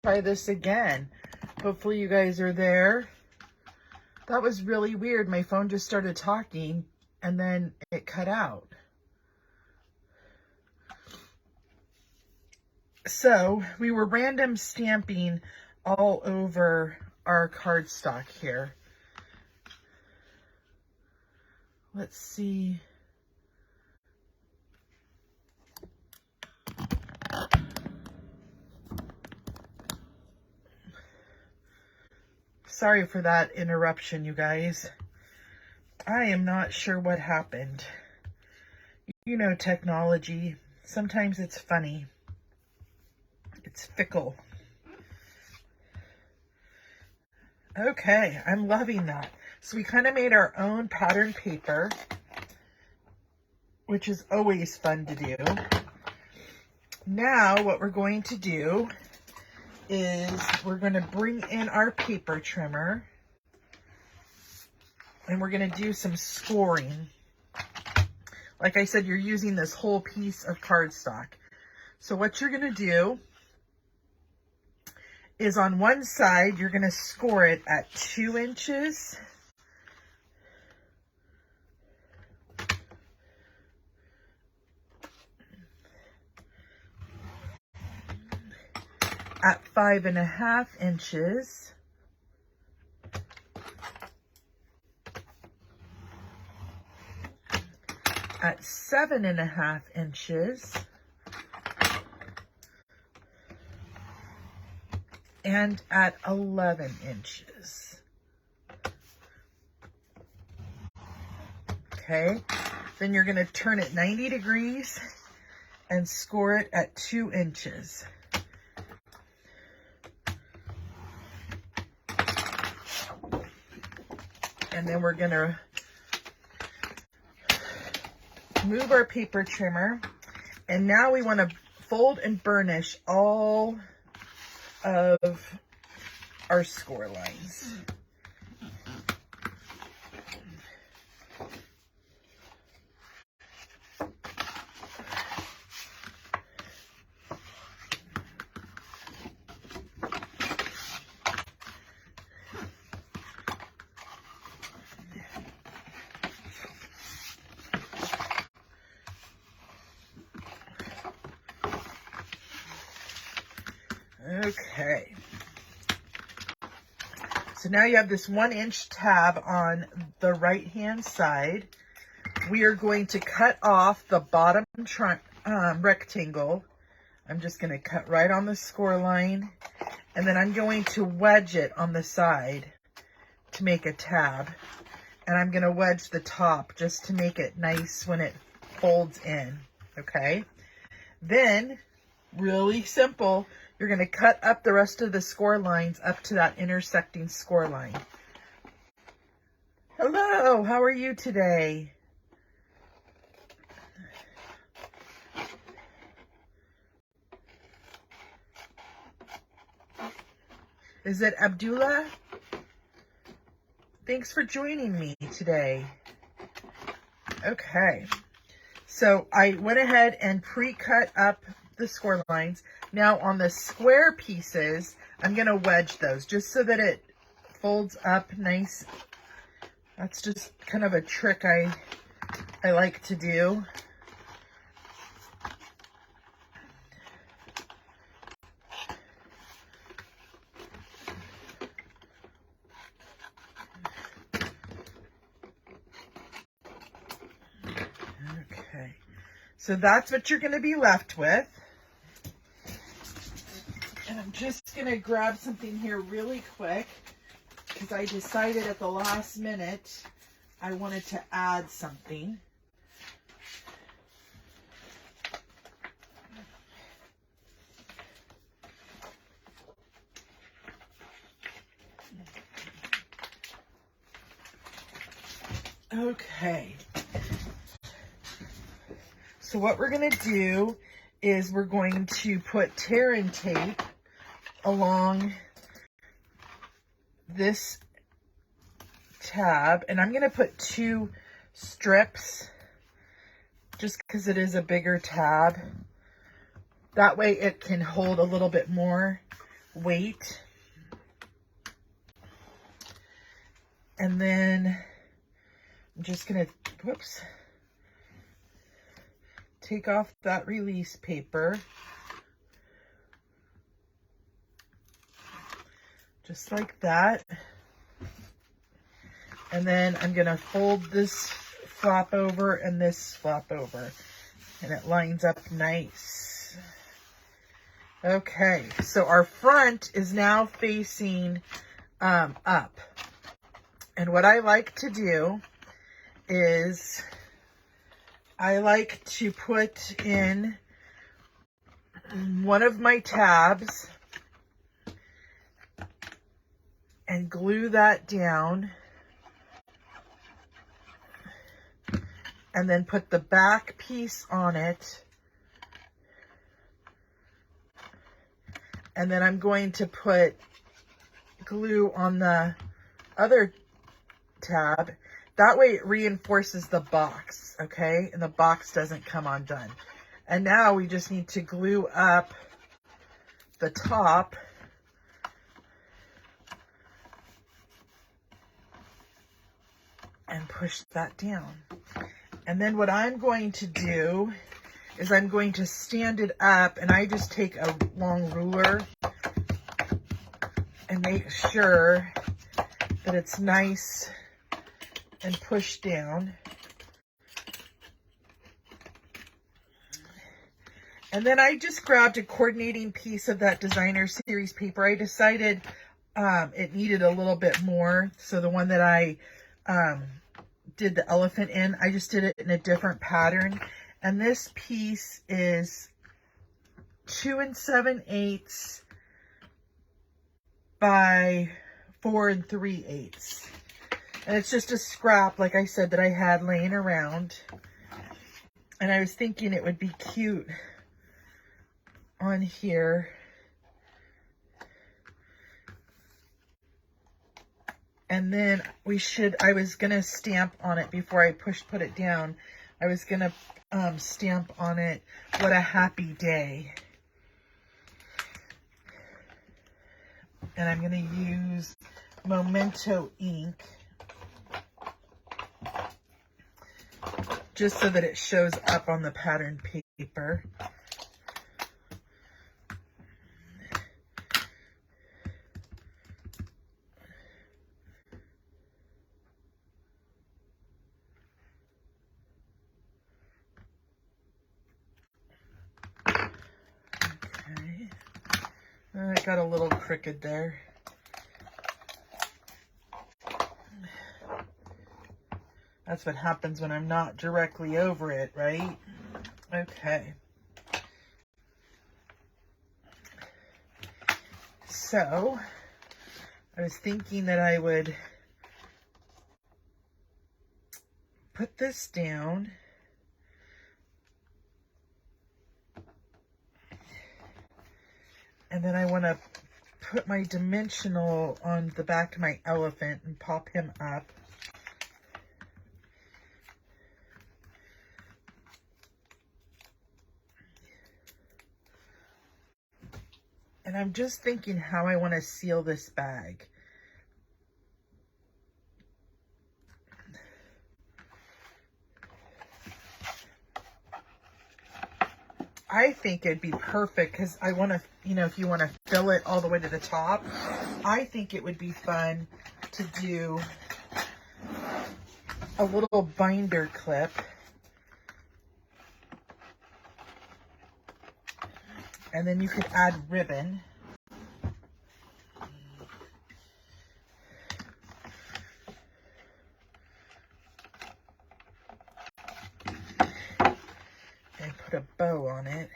try this again. Hopefully you guys are there. That was really weird. My phone just started talking and then it cut out. So we were random stamping all over our cardstock here. Let's see. Sorry for that interruption, you guys. I am not sure what happened. You know, technology. Sometimes it's funny. It's fickle. Okay, I'm loving that. So we kind of made our own pattern paper, which is always fun to do. Now what we're going to do is we're going to bring in our paper trimmer and we're going to do some scoring. Like I said, you're using this whole piece of cardstock. So what you're going to do is on one side, you're going to score it at 2 inches. At 5.5 inches. At 7.5 inches. And at 11 inches. Okay, then you're going to turn it 90 degrees and score it at 2 inches. And then we're going to move our paper trimmer. And now we want to fold and burnish all of our score lines. Okay, so now you have this 1-inch tab on the right hand side. We are going to cut off the bottom rectangle. I'm just going to cut right on the score line, and then I'm going to wedge it on the side to make a tab, and I'm going to wedge the top just to make it nice when it folds in. Okay, then really simple, you're going to cut up the rest of the score lines up to that intersecting score line. Hello, how are you today? Is it Abdullah? Thanks for joining me today. Okay, so I went ahead and pre-cut up the score lines. Now on the square pieces, I'm going to wedge those just so that it folds up nice. That's just kind of a trick I like to do. Okay, so that's what you're going to be left with. And I'm just going to grab something here really quick because I decided at the last minute I wanted to add something. Okay. So what we're going to do is we're going to put tear and tape along this tab, and I'm going to put 2 strips just because it is a bigger tab. That way it can hold a little bit more weight. And then I'm just going to, whoops, take off that release paper. Just like that. And then I'm going to fold this flap over and this flap over. And it lines up nice. Okay, so our front is now facing up. And what I like to do is I like to put in one of my tabs and glue that down, and then put the back piece on it. And then I'm going to put glue on the other tab. That way it reinforces the box, okay? And the box doesn't come undone. And now we just need to glue up the top and push that down. And then what I'm going to do is I'm going to stand it up, and I just take a long ruler and make sure that it's nice and pushed down. And then I just grabbed a coordinating piece of that Designer Series paper. I decided it needed a little bit more. So the one that I did the elephant in, I just did it in a different pattern. And this piece is 2 7/8 by 4 3/8. And it's just a scrap, like I said, that I had laying around. And I was thinking it would be cute on here. And then I was going to stamp on it before I put it down. I was going to stamp on it, "What a happy day." And I'm going to use Memento ink just so that it shows up on the pattern paper. Okay. I got a little crooked there. That's what happens when I'm not directly over it, right? Okay. So, I was thinking that I would put this down. And then I want to put my dimensional on the back of my elephant and pop him up. And I'm just thinking how I want to seal this bag. I think it'd be perfect because I want to, if you want to fill it all the way to the top, I think it would be fun to do a little binder clip. And then you could add ribbon. And put a bow on it.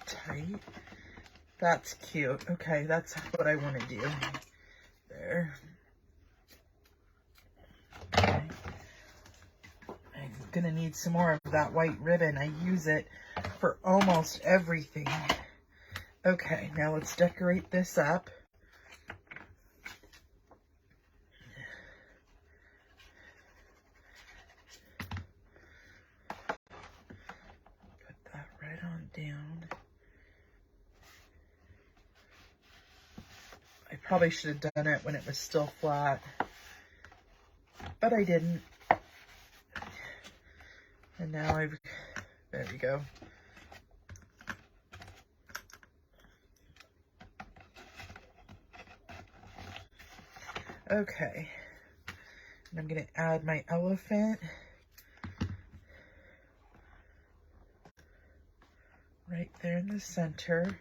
Tight. That's cute. Okay, that's what I want to do. There. Okay. going to need some more of that white ribbon. I use it for almost everything. Okay, now let's decorate this up. Put that right on down. I probably should have done it when it was still flat, but I didn't. And now there we go. Okay, and I'm going to add my elephant right there in the center.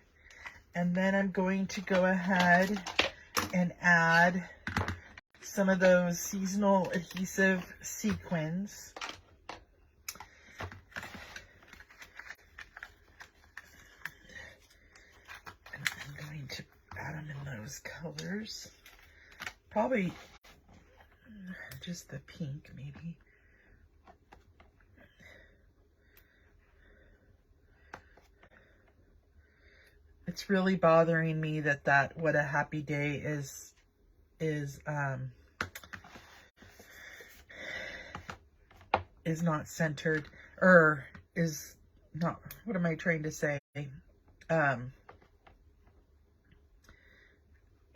And then I'm going to go ahead and add some of those seasonal adhesive sequins. And I'm going to add them in those colors. Probably just the pink, maybe. It's really bothering me that What a Happy Day is not centered, or is not, what am I trying to say?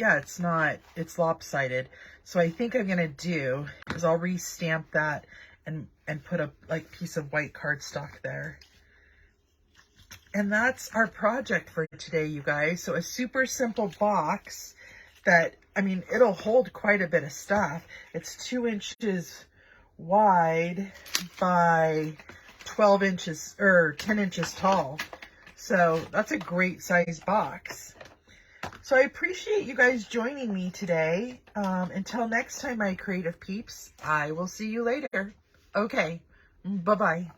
Yeah, it's lopsided. So I think I'm gonna do is I'll re-stamp that and put a piece of white cardstock there. And that's our project for today, you guys. So a super simple box that, I mean, it'll hold quite a bit of stuff. It's 2 inches wide by 12 inches or 10 inches tall. So that's a great size box. So I appreciate you guys joining me today. Until next time, my creative peeps, I will see you later. Okay, bye-bye.